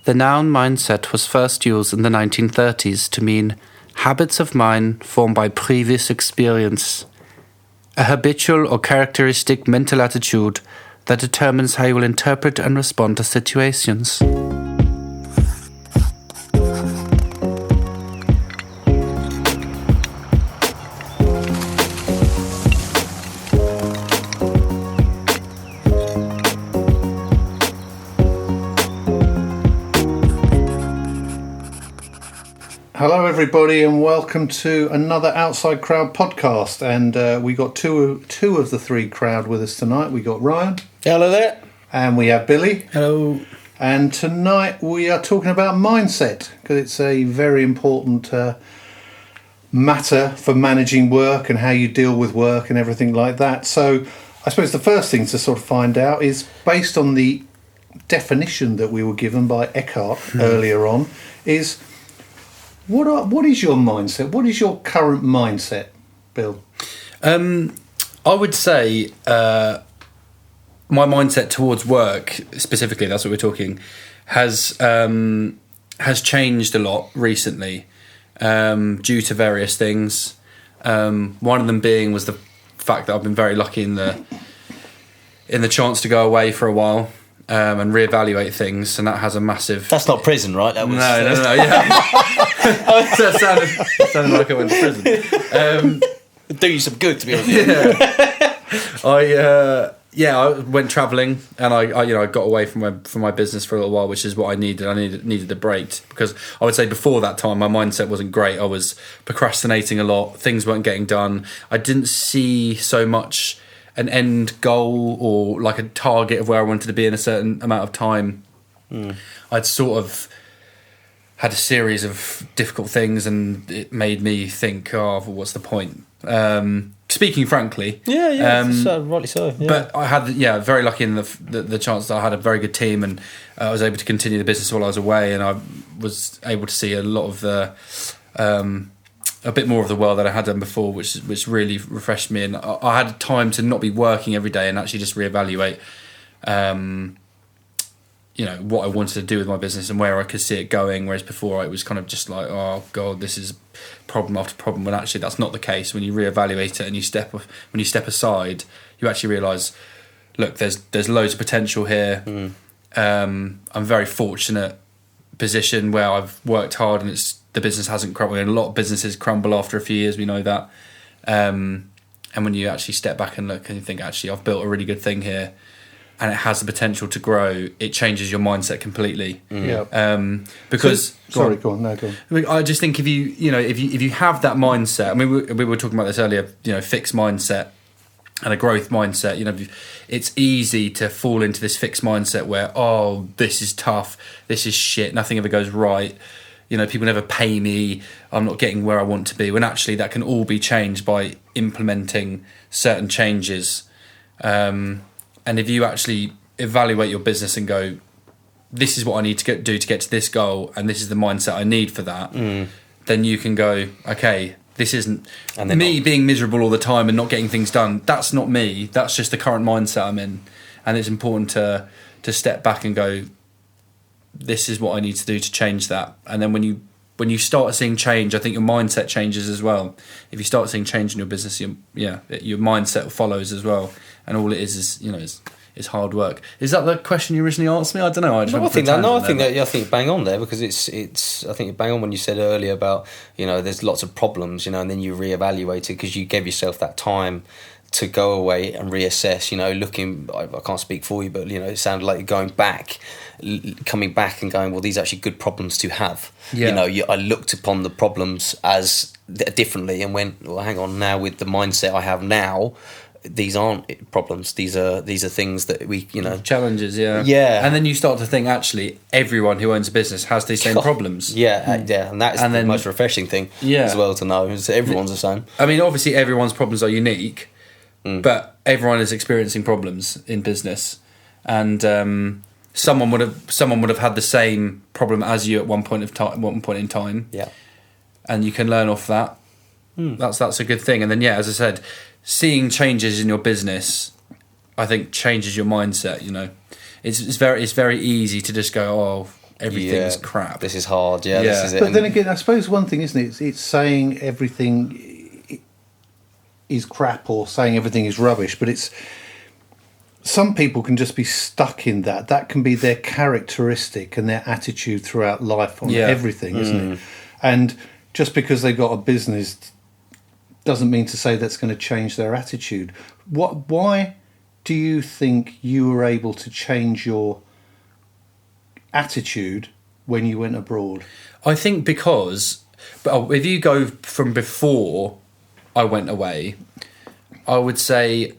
The noun mindset was first used in the 1930s to mean habits of mind formed by previous experience, a habitual or characteristic mental attitude that determines how you will interpret and respond to situations. Hello everybody and welcome to another Outside Crowd podcast, and we got two of the three crowd with us tonight. We got Ryan. Hello there. And we have Billy. Hello. And tonight we are talking about mindset, because it's a very important matter for managing work and how you deal with work and everything like that. So I suppose the first thing to sort of find out is, based on the definition that we were given by Eckhart earlier on, is what is your mindset? What is your current mindset, Bill? I would say my mindset towards work, specifically, that's what we're talking, has changed a lot recently due to various things. One of them was the fact that I've been very lucky in the chance to go away for a while and reevaluate things, and that has a massive... That's not prison, right? That was... No, yeah. That sounded like I went to prison. Do you some good, to be honest. Yeah. I went travelling, and I got away from my business for a little while, which is what I needed. I needed a break, because I would say before that time my mindset wasn't great. I was procrastinating a lot. Things weren't getting done. I didn't see so much an end goal or like a target of where I wanted to be in a certain amount of time. I'd sort of had a series of difficult things, and it made me think, what's the point? Speaking frankly, rightly so. Yeah. But I had, very lucky in the chance that I had a very good team, and I was able to continue the business while I was away, and I was able to see a lot of the, a bit more of the world that I had done before, which really refreshed me, and I had time to not be working every day and actually just reevaluate, what I wanted to do with my business and where I could see it going. Whereas before, it was kind of just like, oh God, this is problem after problem. When actually, that's not the case. When you reevaluate it and you step aside, you actually realise, look, there's loads of potential here. I'm very fortunate position where I've worked hard, and the business hasn't crumbled. And a lot of businesses crumble after a few years. We know that. And when you actually step back and look and you think, actually, I've built a really good thing here, and it has the potential to grow, it changes your mindset completely. Because go on. I just think if you have that mindset, I mean, we were talking about this earlier, fixed mindset and a growth mindset, it's easy to fall into this fixed mindset where, this is tough, this is shit, nothing ever goes right, people never pay me, I'm not getting where I want to be, when actually that can all be changed by implementing certain changes. And if you actually evaluate your business and go, this is what I need to do to get to this goal, and this is the mindset I need for that, then you can go, okay, this isn't me being miserable all the time and not getting things done. That's not me. That's just the current mindset I'm in. And it's important to step back and go, this is what I need to do to change that. And then when you start seeing change, I think your mindset changes as well. If you start seeing change in your business, your mindset follows as well. And all it is hard work. Is that the question you originally asked me? I don't know. I think bang on there, because it's. I think you bang on when you said earlier about there's lots of problems, and then you reevaluate it because you gave yourself that time to go away and reassess. Looking, I can't speak for you, but it sounded like you're coming back and going, well, these are actually good problems to have. Yeah. I looked upon the problems as differently and went, well, hang on, now with the mindset I have now, these aren't problems. These are things that we, challenges. Yeah. And then you start to think, actually, everyone who owns a business has these same problems. Yeah, and that's the most refreshing thing as well to know. Is everyone's the same. I mean, obviously, everyone's problems are unique, but everyone is experiencing problems in business, and someone would have had the same problem as you at one point in time. Yeah, and you can learn off that. That's a good thing. And then, as I said, seeing changes in your business, I think, changes your mindset. It's very easy to just go, everything's crap. This is hard. Yeah, Yeah. this is it. But then again, I suppose one thing, isn't it? It's saying everything is crap or saying everything is rubbish, but it's some people can just be stuck in that. That can be their characteristic and their attitude throughout life on everything, isn't it? And just because they got a business doesn't mean to say that's going to change their attitude. Why do you think you were able to change your attitude when you went abroad? I think because, if you go from before I went away, I would say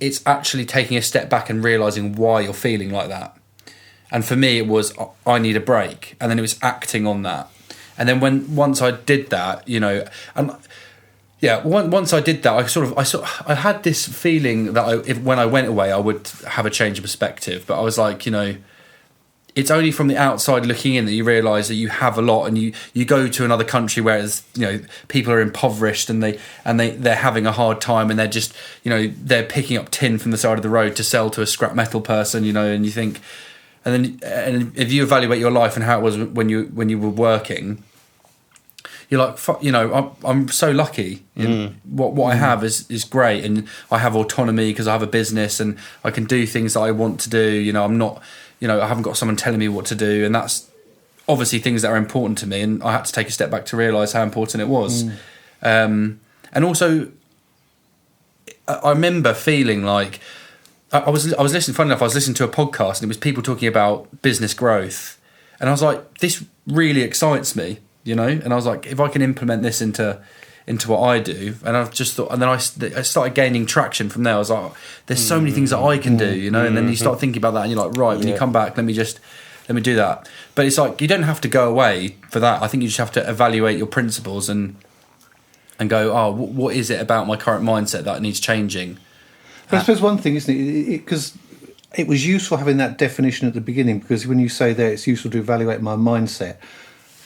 it's actually taking a step back and realising why you're feeling like that. And for me, it was, I need a break. And then it was acting on that. And then once I did that, once I did that, I had this feeling that when I went away, I would have a change of perspective. But I was like, it's only from the outside looking in that you realise that you have a lot, and you go to another country where it's, people are impoverished and they're having a hard time, and they're just they're picking up tin from the side of the road to sell to a scrap metal person, and you think, and if you evaluate your life and how it was when you were working, you're like, I'm so lucky. What I have is great, and I have autonomy because I have a business and I can do things that I want to do. I'm not, I haven't got someone telling me what to do, and that's obviously things that are important to me. And I had to take a step back to realise how important it was. And also, I remember feeling like I was listening. Funny enough, I was listening to a podcast, and it was people talking about business growth, and I was like, this really excites me. And I was like, if I can implement this into what I do, and I've just thought, and then I started gaining traction from there. I was like, there's so many things that I can do, and then you start thinking about that, and you're like, right, when you come back, let me do that. But it's like, you don't have to go away for that. I think you just have to evaluate your principles and go, what is it about my current mindset that needs changing? But I suppose one thing, isn't it, because it was useful having that definition at the beginning, because when you say there, it's useful to evaluate my mindset.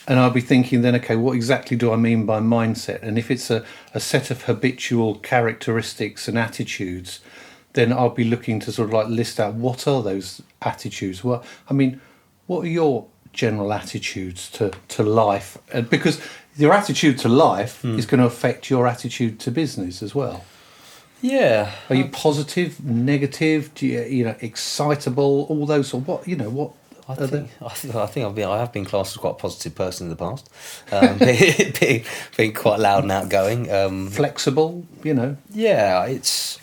And I'll be thinking then, okay, what exactly do I mean by mindset? And if it's a set of habitual characteristics and attitudes, then I'll be looking to sort of like list out what are those attitudes? What are your general attitudes to life? Because your attitude to life is going to affect your attitude to business as well. Yeah. Are you positive, negative? Do you, excitable? All those, or what? I think I have been classed as quite a positive person in the past, being quite loud and outgoing. Flexible, Yeah, it's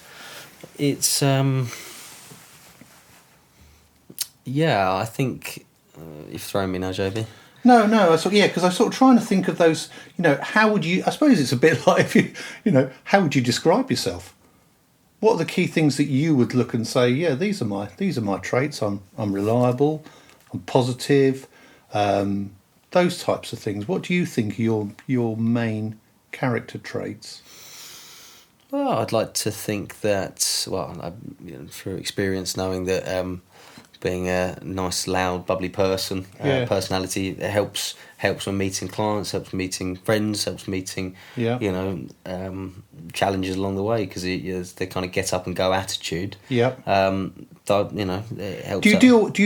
I think you've thrown me now, JB. No, because I was sort of trying to think of those. How would you? I suppose it's a bit like if you, how would you describe yourself? What are the key things that you would look and say? Yeah, these are my traits. I'm reliable. I'm positive, those types of things. What do you think are your main character traits? Well, I'd like to think that, through experience, knowing that being a nice, loud, bubbly person, personality, it helps when meeting clients, helps meeting friends, helps meeting, challenges along the way, because they kind of get up and go attitude. Yeah. It helps. Do you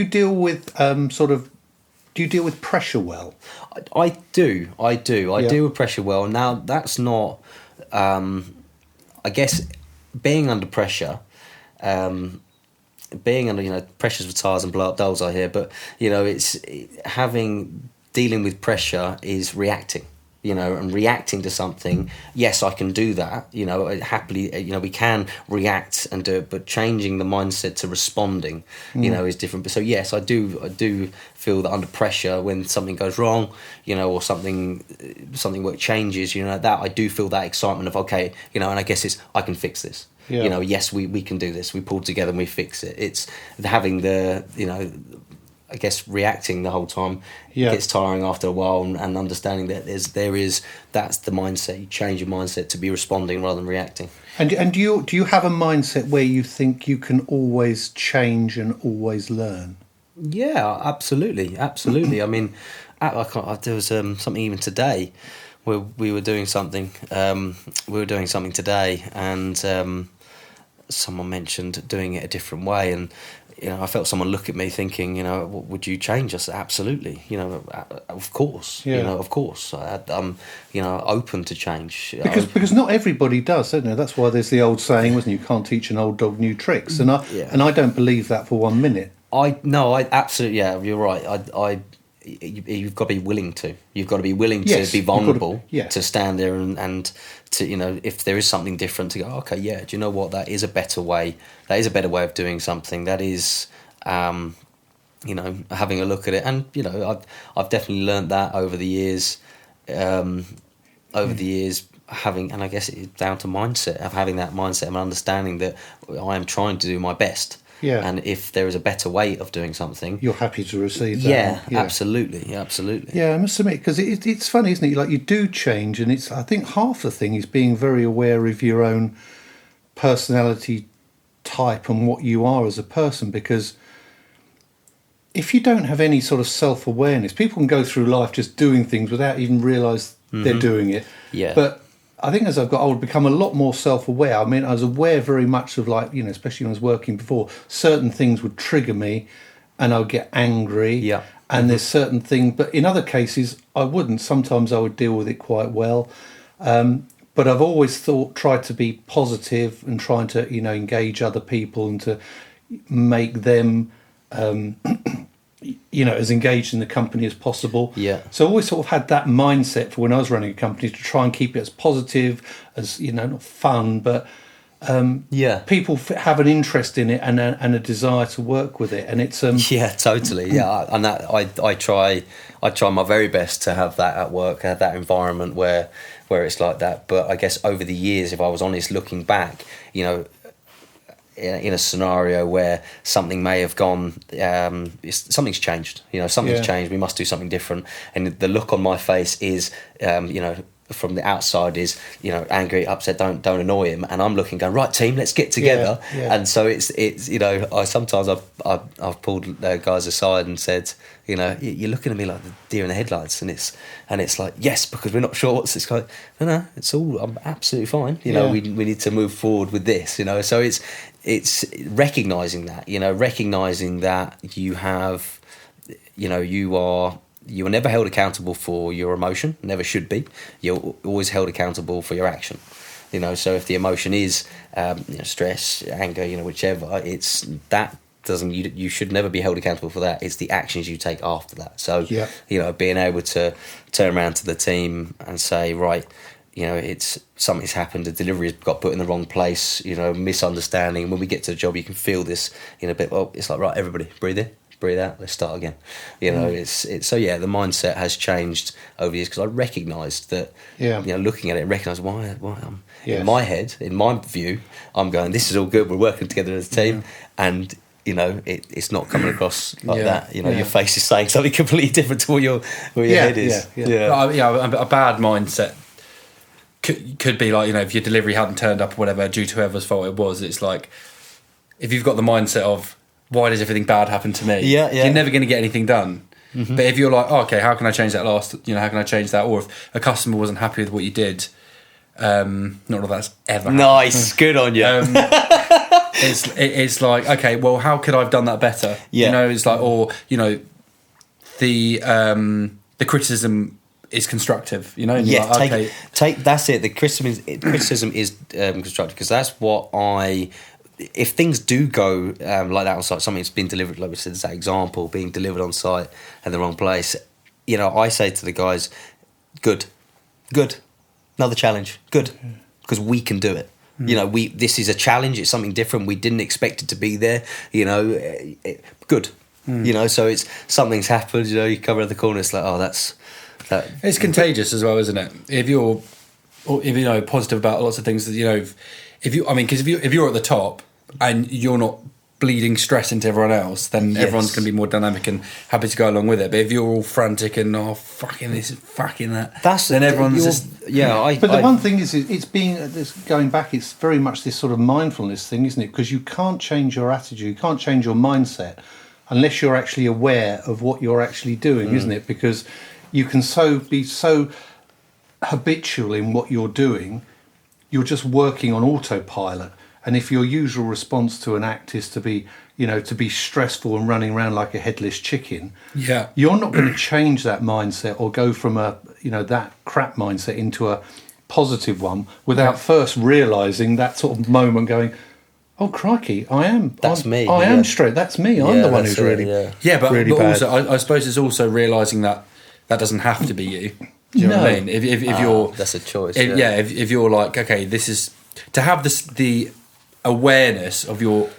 deal with do you deal with pressure well? I do. I deal with pressure well. Now, that's not, I guess, being under pressure, pressures for tires and blow up dolls, I hear, but, it's dealing with pressure is reacting. And reacting to something, yes, I can do that, happily, we can react and do it, but changing the mindset to responding, is different. But so, yes, I do feel that under pressure, when something goes wrong, or something where it changes, that I do feel that excitement of, okay, and I guess it's, I can fix this. Yeah. Yes, we can do this. We pull together and we fix it. It's having the, I guess reacting the whole time gets tiring after a while, and understanding that that's the mindset. You change your mindset to be responding rather than reacting. And do you have a mindset where you think you can always change and always learn? Yeah, absolutely. I mean, there was something even today where we were doing something. Today, and someone mentioned doing it a different way, and I felt someone look at me thinking, would you change? I said, absolutely. Of course. Yeah. Of course. I'm, open to change. Because not everybody does, don't they? That's why there's the old saying, wasn't it? You can't teach an old dog new tricks, and I don't believe that for 1 minute. I absolutely, yeah, you're right. You've got to be willing to. You've got to be willing to be vulnerable, to stand there and to, if there is something different, to go, okay, yeah, do you know what? That is a better way. That is a better way of doing something. That is, having a look at it. And, I've definitely learned that over the years, having, and I guess it's down to mindset, of having that mindset and understanding that I am trying to do my best. Yeah. And if there is a better way of doing something, you're happy to receive that. Yeah. Absolutely. Yeah, I must admit, because it's funny, isn't it? Like, you do change, and I think half the thing is being very aware of your own personality type and what you are as a person. Because if you don't have any sort of self-awareness, people can go through life just doing things without even realise they're doing it. Yeah. But I think as I've got older, become a lot more self-aware. I mean, I was aware very much of, like, especially when I was working before, certain things would trigger me and I would get angry. Yeah. And there's certain things, but in other cases, I wouldn't. Sometimes I would deal with it quite well. But I've always tried to be positive and trying to, engage other people and to make them, as engaged in the company as possible. Yeah. So I always sort of had that mindset for when I was running a company, to try and keep it as positive, as, not fun, but people have an interest in it and a desire to work with it. And it's yeah, totally. Yeah. And that I try my very best to have that at work, have that environment where it's like that. But I guess over the years, if I was honest, looking back, in a scenario where something may have gone, something's changed. Something's changed. We must do something different. And the look on my face is, from the outside is, angry, upset. Don't annoy him. And I'm looking, going, right, team, let's get together. Yeah. And so it's I sometimes I've pulled guys aside and said, you're looking at me like the deer in the headlights, and it's like, yes, because we're not sure what's. It's like, no, it's all, I'm absolutely fine. We need to move forward with this. So it's recognizing that you have, you are never held accountable for your emotion, never should be. You're always held accountable for your action. So if the emotion is stress, anger, whichever, it's that doesn't, you should never be held accountable for that. It's the actions you take after that. So being able to turn around to the team and say, right, it's something's happened, the delivery got put in the wrong place, misunderstanding. When we get to the job, you can feel this in a bit. Well, it's like, right, everybody, breathe in, breathe out, let's start again. It's so the mindset has changed over the years, because I recognised that. Looking at it, recognise why in my head, in my view, I'm going, this is all good. We're working together as a team, and it's not coming across like that. Your face is saying something completely different to what your head is. A bad mindset could be like, if your delivery hadn't turned up or whatever due to whoever's fault it was, it's like, if you've got the mindset of, why does everything bad happen to me? You're never going to get anything done. Mm-hmm. But if you're like, okay, how can I change that how can I change that? Or if a customer wasn't happy with what you did, not that that's ever happened. Nice, good on you. It's like, okay, well, how could I have done that better? It's like, or the criticism is constructive, Yes, like, okay, take that's it. The criticism is constructive, because that's what if things do go like that on site, something's been delivered, like we said, that example, being delivered on site in the wrong place, I say to the guys, good, another challenge, good, because we can do it. This is a challenge, it's something different, we didn't expect it to be there, good. So it's, something's happened, you come around the corner, it's like, oh, that's that. It's contagious as well, isn't it? If you're positive about lots of things, if you're at the top and you're not bleeding stress into everyone else, then everyone's going to be more dynamic and happy to go along with it. But if you're all frantic and fucking this, fucking that, then everyone's just But the one thing is, it's being going back. It's very much this sort of mindfulness thing, isn't it? Because you can't change your attitude, you can't change your mindset unless you're actually aware of what you're actually doing, isn't it? Because you can be so habitual in what you're doing. You're just working on autopilot, And if your usual response to an act is to be, to be stressful and running around like a headless chicken, you're not going to change that mindset or go from that crap mindset into a positive one without first realising that sort of moment going, oh crikey, I am straight. That's me. I'm the one who's really but really bad. Also, I suppose it's also realising that doesn't have to be you. Do you know what I mean? If you're that's a choice. If you're like, okay, this is to have the awareness of your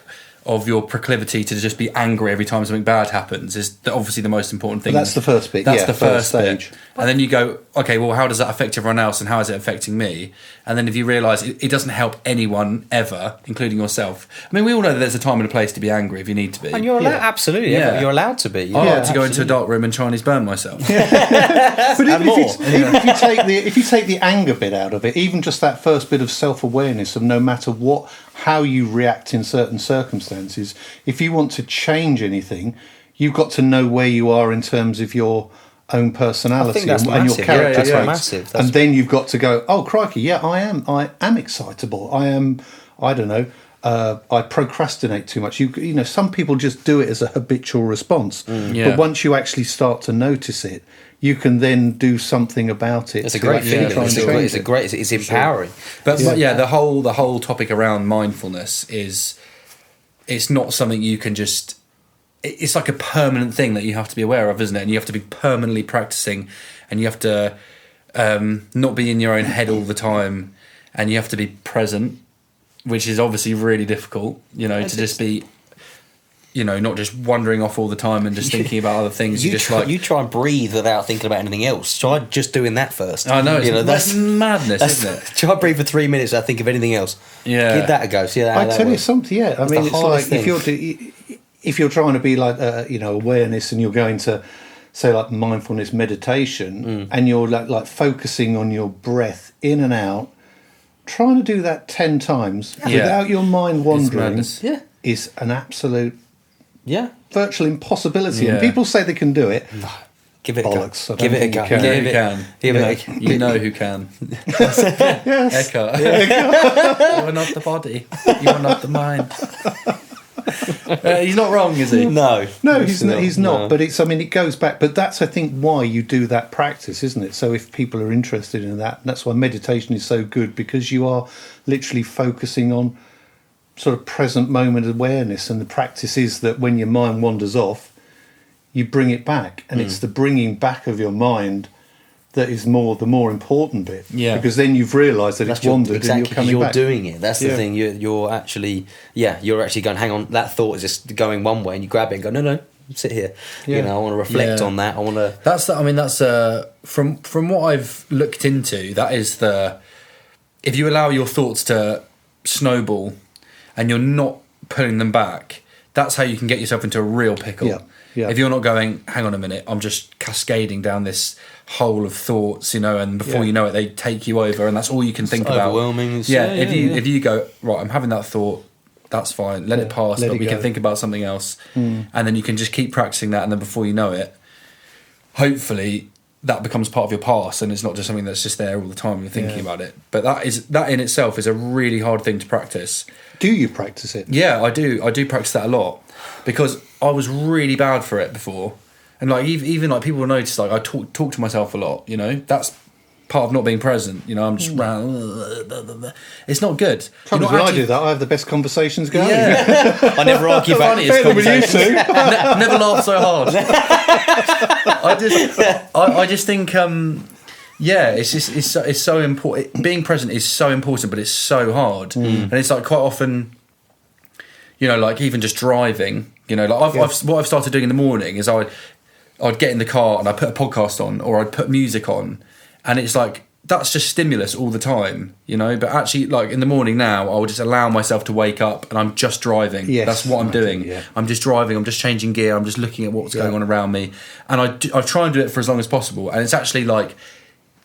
proclivity to just be angry every time something bad happens is obviously the most important thing. But that's the first bit. That's the first stage. Bit. And then you go, okay, well, how does that affect everyone else and how is it affecting me? And then if you realise it doesn't help anyone ever, including yourself. I mean, we all know that there's a time and a place to be angry if you need to be. And you're allowed, absolutely. Yeah. You're allowed to be. I like to go into a dark room and Chinese burn myself. But if you take the anger bit out of it, even just that first bit of self-awareness of no matter how you react in certain circumstances, if you want to change anything, you've got to know where you are in terms of your own personality and your character traits. And then you've got to go, oh crikey, I am excitable. I don't know, I procrastinate too much. Some people just do it as a habitual response. But once you actually start to notice it, you can then do something about it. It's a great feeling. It's empowering. But the whole topic around mindfulness is, it's not something you can just. It's like a permanent thing that you have to be aware of, isn't it? And you have to be permanently practicing, and you have to not be in your own head all the time, and you have to be present, which is obviously really difficult. To just be. Not just wandering off all the time and just thinking about other things. You try and breathe without thinking about anything else. Try just doing that first. I know, that's madness, isn't it? Try and breathe for 3 minutes without think of anything else. Yeah. Give that a go. See how I that tell you works. something, I mean, it's like if you're trying to be like, awareness, and you're going to say like mindfulness meditation, and you're like focusing on your breath in and out, trying to do that 10 times without your mind wandering is an absolute virtual impossibility. And people say they can do it. No. Give it bollocks. a go. Give it a go. You know who can. Yes. Eckhart. You are not the body. You are not the mind. He's not wrong, is he? No, he's not. No. But it goes back. But that's, I think, why you do that practice, isn't it? So if people are interested in that, that's why meditation is so good, because you are literally focusing on sort of present moment awareness, and the practice is that when your mind wanders off, you bring it back, and it's the bringing back of your mind that is the more important bit. Yeah. Because then you've realised that it's wandered and you're coming back. You're doing it. That's the thing. You're actually going, hang on, that thought is just going one way, and you grab it and go, no, sit here. Yeah. I want to reflect on that. I want to. That's from what I've looked into, that is if you allow your thoughts to snowball and you're not pulling them back, that's how you can get yourself into a real pickle. Yeah. Yeah. If you're not going, hang on a minute, I'm just cascading down this hole of thoughts, and before you know it, they take you over, and that's all you can think about. Overwhelming. If you go, right, I'm having that thought, that's fine, let it pass, but we can think about something else, and then you can just keep practicing that, and then before you know it, hopefully that becomes part of your past, and it's not just something that's just there all the time you're thinking about it. But that in itself is a really hard thing to practice. Do you practice it? Yeah, I do practice that a lot, because I was really bad for it before, and like even like people notice, like I talk to myself a lot. That's part of not being present. I'm just around. It's not good. When I do that, I have the best conversations going. Yeah. I never argue back. Never laugh so hard. I just think it's so important. Being present is so important, but it's so hard, and it's like quite often. Like even just driving, like what I've started doing in the morning is I'd get in the car and I'd put a podcast on, or I'd put music on, and it's like, that's just stimulus all the time, but actually, like in the morning now, I would just allow myself to wake up and I'm just driving. Yes, that's what I'm doing. I'm just driving, I'm just changing gear, I'm just looking at what's going on around me, and I try and do it for as long as possible, and it's actually like,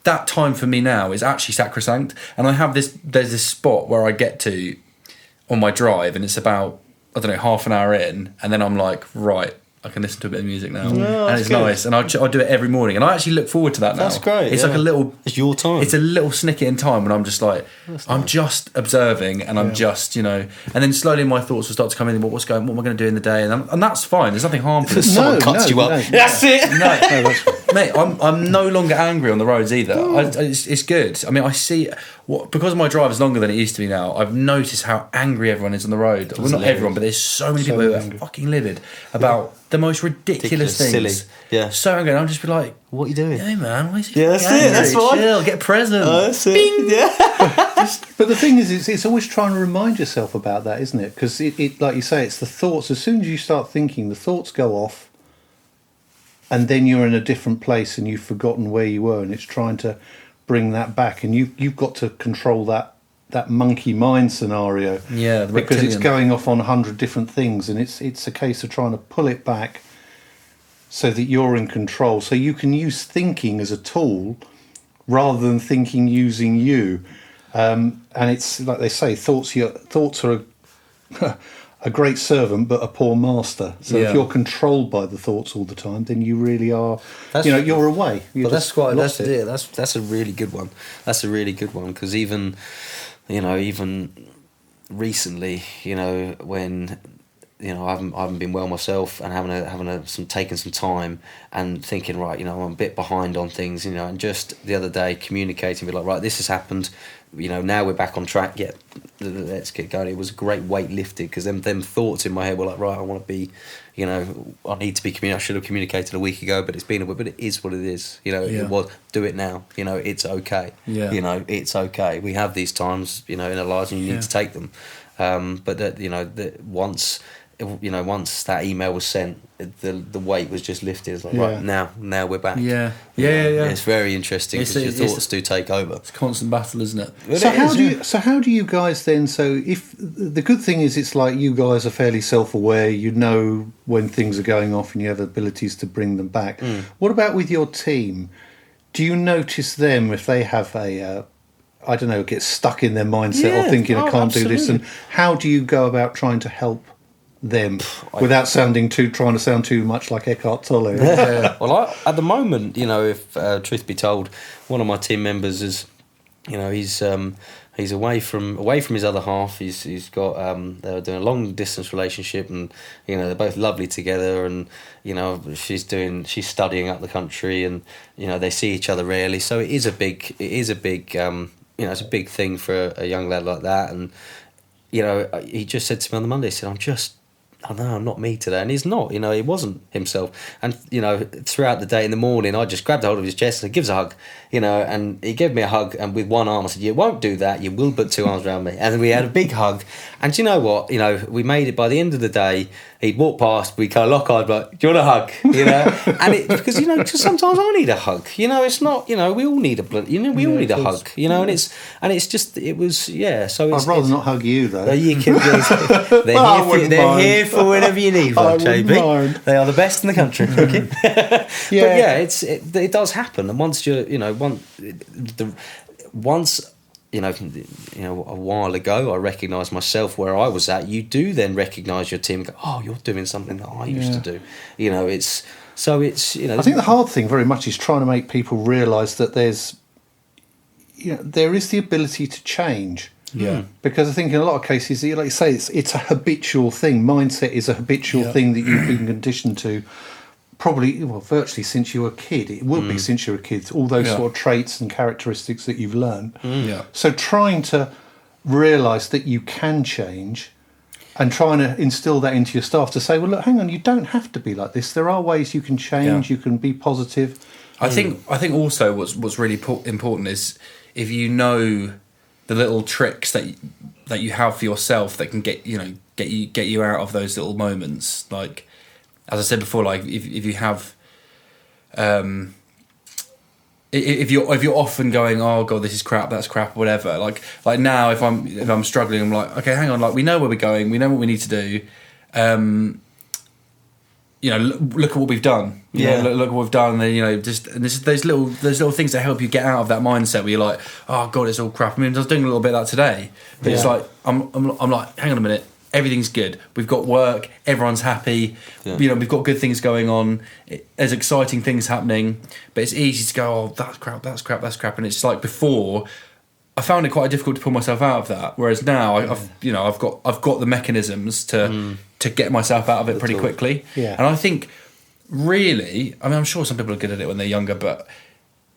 that time for me now is actually sacrosanct, and there's this spot where I get to on my drive, and it's about, I don't know, half an hour in, and then I'm like, right, I can listen to a bit of music now, No, and it's good. nice. And I do it every morning, and I actually look forward to that now. That's great. It's yeah. like a little. It's your time. It's a little snicket in time when I'm just like, I'm just observing, and I'm just, you know, and then slowly my thoughts will start to come in. What am I going to do in the day? And that's fine. There's nothing harmful. Someone cuts you up. That's it. Mate, I'm no longer angry on the roads either. It's good. I mean, I see because my drive is longer than it used to be now. I've noticed how angry everyone is on the road. Well, not everyone, but there's so many people who are fucking livid about the most ridiculous things. Silly. Yeah. So angry. And I'm just be like, what are you doing? hey man, why is Yeah, that's it. That's fine. Chill, get a present. That's it. Bing. Yeah. But the thing is, it's always trying to remind yourself about that, isn't it? Because it, like you say, it's the thoughts. As soon as you start thinking, the thoughts go off, and then you're in a different place and you've forgotten where you were, and it's trying to bring that back. And you've got to control that monkey mind scenario. Yeah, the because it's reptilian. going off on 100 different things, and it's a case of trying to pull it back so that you're in control. So you can use thinking as a tool rather than thinking using you. And it's like they say, thoughts are a great servant but a poor master. So if you're controlled by the thoughts all the time, then you really are. You're away. That's a really good one. That's a really good one because even recently, when I haven't been well myself and taking some time and thinking, right, I'm a bit behind on things, and just the other day communicating, be like, right, this has happened, now we're back on track. Yeah, let's get going. It was a great weight lifted because them thoughts in my head were like, right, I want to be, I need to be I should have communicated a week ago, but it is what it is. It was, do it now. It's okay. Yeah. It's okay. We have these times, in our lives, and you need to take them. But that once that email was sent, the weight was just lifted. It's like, right, now we're back. Yeah. It's very interesting because your thoughts do take over. It's a constant battle, isn't it? So how do you guys then? So if the good thing is, it's like you guys are fairly self-aware. You know when things are going off, and you have abilities to bring them back. What about with your team? Do you notice them if they have get stuck in their mindset or thinking I can't do this? And how do you go about trying to help them without trying to sound too much like Eckhart Tolle? Well, at the moment, if truth be told, one of my team members is, he's away from his other half. He's got they're doing a long distance relationship, and they're both lovely together, and she's studying up the country, and they see each other rarely. So it's a big it's a big thing for a young lad like that. And he just said to me on the Monday, he said, I'm not me today. And he's not, he wasn't himself. And, throughout the day in the morning, I just grabbed hold of his chest and give us a hug, and he gave me a hug. And with one arm, I said, you won't do that. You will put two arms around me. And we had a big hug. And do you know what? We made it by the end of the day. He'd walk past, we kind of lock eyes, like, do you want a hug? And because, just sometimes I need a hug. It's not, we all need a need a hug, and it's just, it was, So I'd rather not hug you, though. You can, they're here for whenever you need one, JB. They are the best in the country. Okay? But it does happen, and once you're, a while ago, I recognised myself where I was at. You do then recognise your team and go, oh, you're doing something that I used to do. It's. I think the hard thing very much is trying to make people realise that there is the ability to change. Yeah. Because I think in a lot of cases, like you say, it's a habitual thing. Mindset is a habitual thing that you've been conditioned to. Probably, virtually since you were a kid. It will be since you were a kid. All those sort of traits and characteristics that you've learned. So trying to realise that you can change, and trying to instill that into your staff to say, well, look, hang on, you don't have to be like this. There are ways you can change. You can be positive. I think also what's really important is if you know the little tricks that you have for yourself that can get you out of those little moments, like. As I said before, like if you have, if you're often going, oh god, this is crap, that's crap, whatever. Like now, if I'm struggling, I'm like, okay, hang on, like we know where we're going, we know what we need to do. Look at what we've done. Look at what we've done. And, just and there's those little things that help you get out of that mindset where you're like, oh god, it's all crap. I mean, I was doing a little bit of that today, but it's like I'm like, hang on a minute. everything's good. We've got work, everyone's happy, we've got good things going on, there's exciting things happening, but it's easy to go, oh, that's crap. And it's like before, I found it quite difficult to pull myself out of that. Whereas now, I've got the mechanisms to get myself out of it pretty quickly. Yeah. And I think, really, I mean, I'm sure some people are good at it when they're younger, but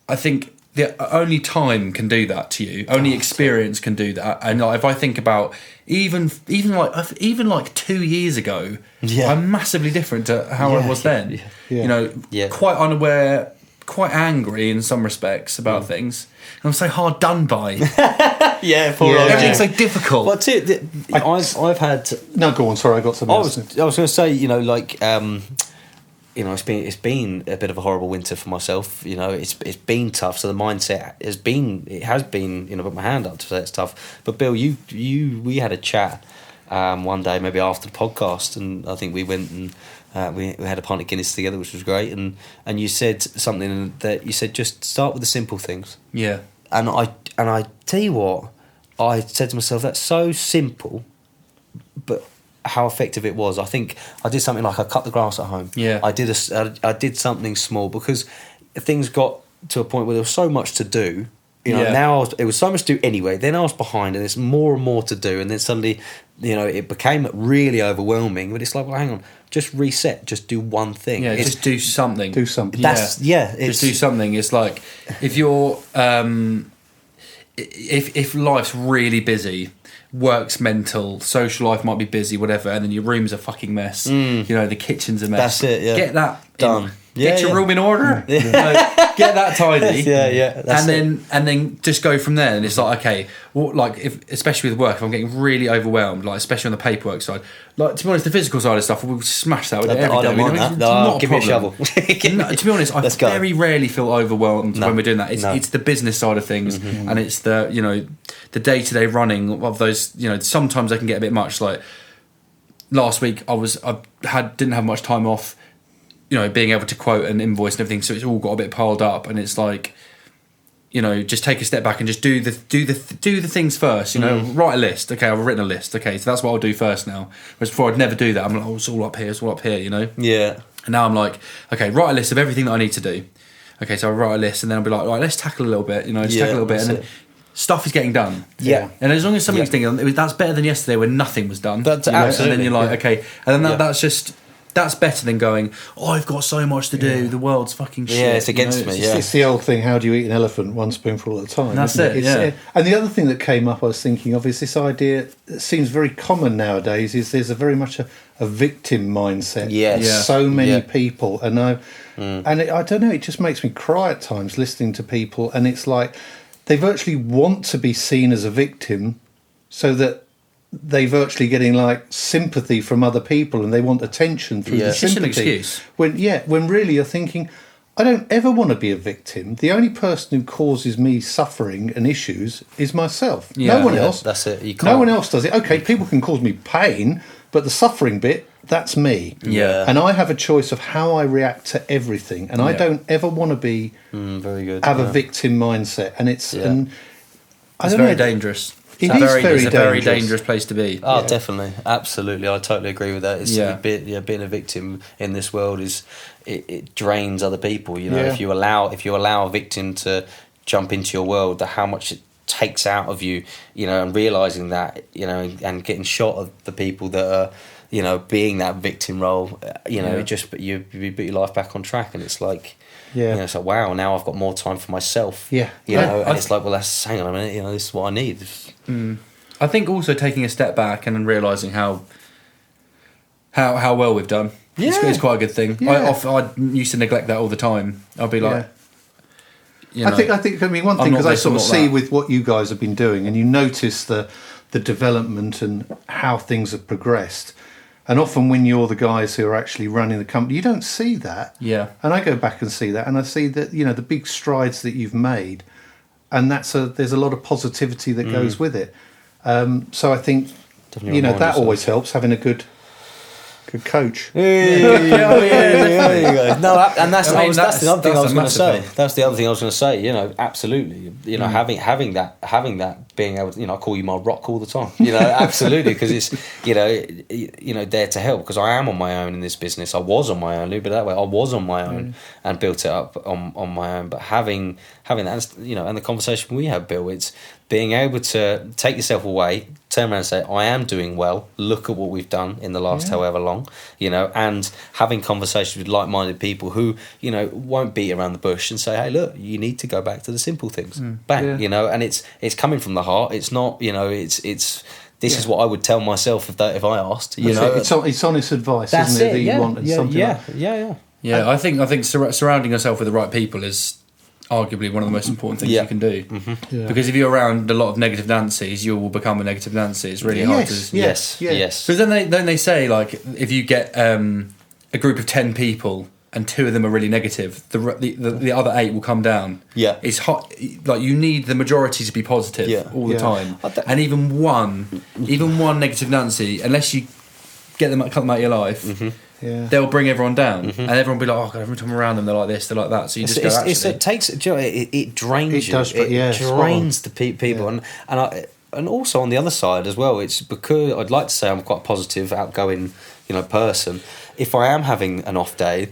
I think only time can do that to you. Only experience can do that. And like, if I think about even like 2 years ago, I'm massively different to how I was then. Quite unaware, quite angry in some respects about things. And I'm so hard done by. Everything's so difficult. But I've had. No, go on. Sorry, I got something else. I was going to say, it's been a bit of a horrible winter for myself. It's been tough. So the mindset has been. Put my hand up to say it's tough. But Bill, we had a chat one day, maybe after the podcast, and I think we went and we had a pint of Guinness together, which was great. And you said something that you said, just start with the simple things. Yeah. And I tell you what, I said to myself, that's so simple, but how effective it was. I think I did something like I cut the grass at home. Yeah. I did something small, because things got to a point where there was so much to do. Now it was so much to do anyway. Then I was behind, and there's more and more to do. And then suddenly, it became really overwhelming. But it's like, well, hang on, just reset, just do one thing. Yeah, just do something. Do something. Just do something. It's like if you're if life's really busy, work's mental, social life might be busy, whatever, and then your room's a fucking mess. The kitchen's a mess. That's it. Yeah. Get that done. Get your room in order. Get that tidy. And then just go from there. And it's like, okay, well, like especially with work, if I'm getting really overwhelmed, like especially on the paperwork side, like to be honest, the physical side of stuff, we'll smash that with it every day. I don't mind that. No, give me a shovel. To be honest, I very rarely feel overwhelmed when we're doing that. It's the business side of things, and it's the the day-to-day running of those. Sometimes they can get a bit much. Like last week, didn't have much time off. Being able to quote and invoice and everything, so it's all got a bit piled up, and it's like, just take a step back and just do the things first. Write a list. Okay, I've written a list. Okay, so that's what I'll do first now. Whereas before I'd never do that. I'm like, oh, it's all up here. Yeah. And now I'm like, okay, write a list of everything that I need to do. Okay, so I write a list, and then I'll be like, right, let's tackle a little bit. Tackle a little bit, and then stuff is getting done. Yeah. And as long as something's getting done, that's better than yesterday when nothing was done. That's absolutely. And then you're like, okay, and then that's better than going, oh, I've got so much to do, the world's fucking shit. Yeah, it's against me, It's the old thing, how do you eat an elephant? One spoonful at a time. That's it, And the other thing that came up I was thinking of is this idea that seems very common nowadays, is there's very much a victim mindset. Yes. Yeah. So many people. And I don't know, it just makes me cry at times listening to people, and it's like they virtually want to be seen as a victim so that they virtually getting like sympathy from other people, and they want attention through the sympathy. It's just an excuse. When really you're thinking, I don't ever want to be a victim. The only person who causes me suffering and issues is myself. No one else. That's it. You can't. No one else does it. Okay, people can cause me pain, but the suffering bit, that's me. Yeah. And I have a choice of how I react to everything, and I don't ever want to be very good. Have a victim mindset, and it's very dangerous. It's a very dangerous place to be. Oh, definitely, absolutely. I totally agree with that. It's being a victim in this world it drains other people. If you allow a victim to jump into your world, how much it takes out of you. And realizing that, and getting shot of the people that are, being that victim role. It just you put your life back on track, and it's like. Yeah, it's like, wow, now I've got more time for myself. Yeah. And it's like, well, hang on a minute, this is what I need. I think also taking a step back and then realising how well we've done. Yeah. It's quite a good thing. Yeah. I used to neglect that all the time. I'd be like... I think one thing, because I sort of see with what you guys have been doing, and you notice the development and how things have progressed. And often when you're the guys who are actually running the company, you don't see that. Yeah. And I go back and see that, and I see that, the big strides that you've made, and there's a lot of positivity that goes with it. So I think, that always helps, having a good coach. There you go. No, and that's the other thing I was going to say. That's the other thing I was going to say. Absolutely. Having that being able to, I call you my rock all the time, absolutely, because it's, there to help, because I am on my own in this business. I was on my own, but that way I was on my own and built it up on my own. But having that, and the conversation we have, Bill, it's being able to take yourself away, turn around and say, I am doing well, look at what we've done in the last however long, and having conversations with like-minded people who, won't beat around the bush and say, hey, look, you need to go back to the simple things. Bang, and it's coming from the heart. It's not, this is what I would tell myself if I asked. It's honest advice, isn't it? Yeah, you want yeah. I think surrounding yourself with the right people is arguably one of the most important things you can do. Because if you're around a lot of negative Nancy's, you will become a negative Nancy. It's really hard to... Yes. Because then they say, like, if you get a group of 10 people and 2 of them are really negative, the other 8 will come down. Yeah. It's hot. Like, you need the majority to be positive all the time. And even one negative Nancy, unless you cut them out of your life... they'll bring everyone down, and everyone will be like, "Oh God!" Every time I'm around them, they're like this, they're like that. So you just go. It drains you. It drains the people, and also on the other side as well. It's because I'd like to say I'm quite a positive, outgoing, person. If I am having an off day,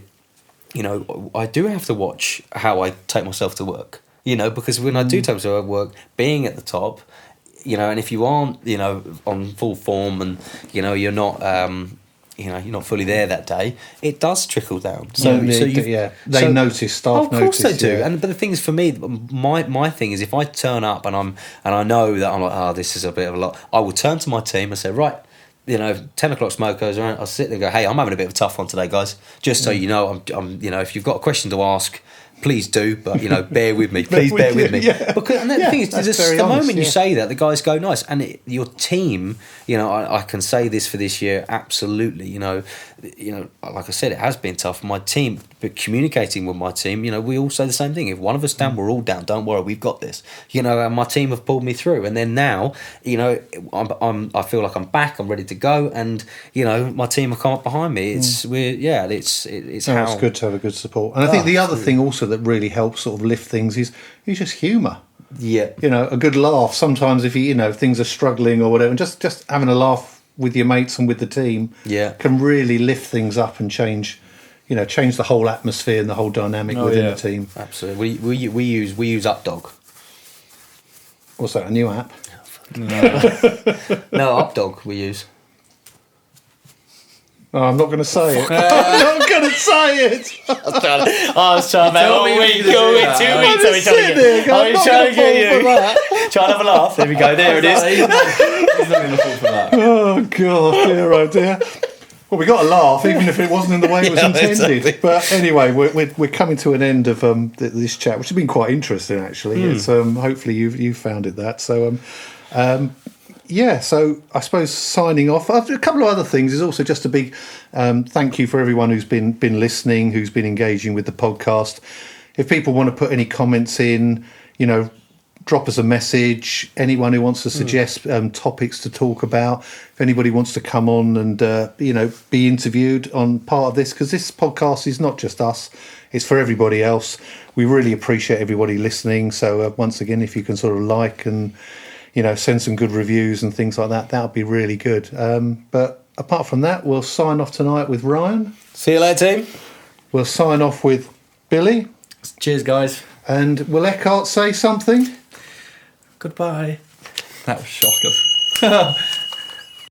I do have to watch how I take myself to work. Because when I do take myself to work, being at the top, and if you aren't, on full form, and you're not. You're not fully there that day, it does trickle down. They notice, staff notice. Of course they do. But the thing is, for me, my thing is, if I turn up and I know that I'm like, this is a bit of a lot, I will turn to my team and say, right, 10 o'clock smoke goes around, I'll sit there and go, hey, I'm having a bit of a tough one today, guys. Just so you know, I'm if you've got a question to ask, please do, but bear with me. Please bear with me. Because the thing is, the moment you say that, the guys go nice, and your team. I can say this for this year, absolutely. Like I said, it has been tough. My team, but communicating with my team, we all say the same thing. If one of us down, we're all down. Don't worry, we've got this. And my team have pulled me through, and then now, I feel like I'm back. I'm ready to go, and my team have come up behind me. It's it's good to have a good support. And I think the other thing also that really helps sort of lift things is just humour. Yeah, a good laugh. Sometimes if if things are struggling or whatever, and just having a laugh with your mates and with the team, can really lift things up and change the whole atmosphere and the whole dynamic within the team. Absolutely. We use UpDog. What's that? A new app? No, UpDog we use. Oh, I'm not going to say it. I'm not going to say it. I was trying to make all week, 2 weeks. I'm trying to get you. Try and have a laugh. There we go. There it is. He's not going to fall for that. Oh God, dear, oh dear. Well, we got a laugh, even if it wasn't in the way it was intended. Exactly. But anyway, we're coming to an end of this chat, which has been quite interesting actually. It's hopefully you found it that. So so I suppose signing off. A couple of other things is also just a big thank you for everyone who's been listening, who's been engaging with the podcast. If people want to put any comments in, drop us a message. Anyone who wants to suggest topics to talk about, if anybody wants to come on and be interviewed on part of this, because this podcast is not just us, it's for everybody else. We really appreciate everybody listening. So once again, if you can sort of like and send some good reviews and things like that would be really good. But apart from that, we'll sign off tonight with Ryan. See you later, team. We'll sign off with Billy. Cheers, guys. And will Eckhart say something? Goodbye. That was shocking.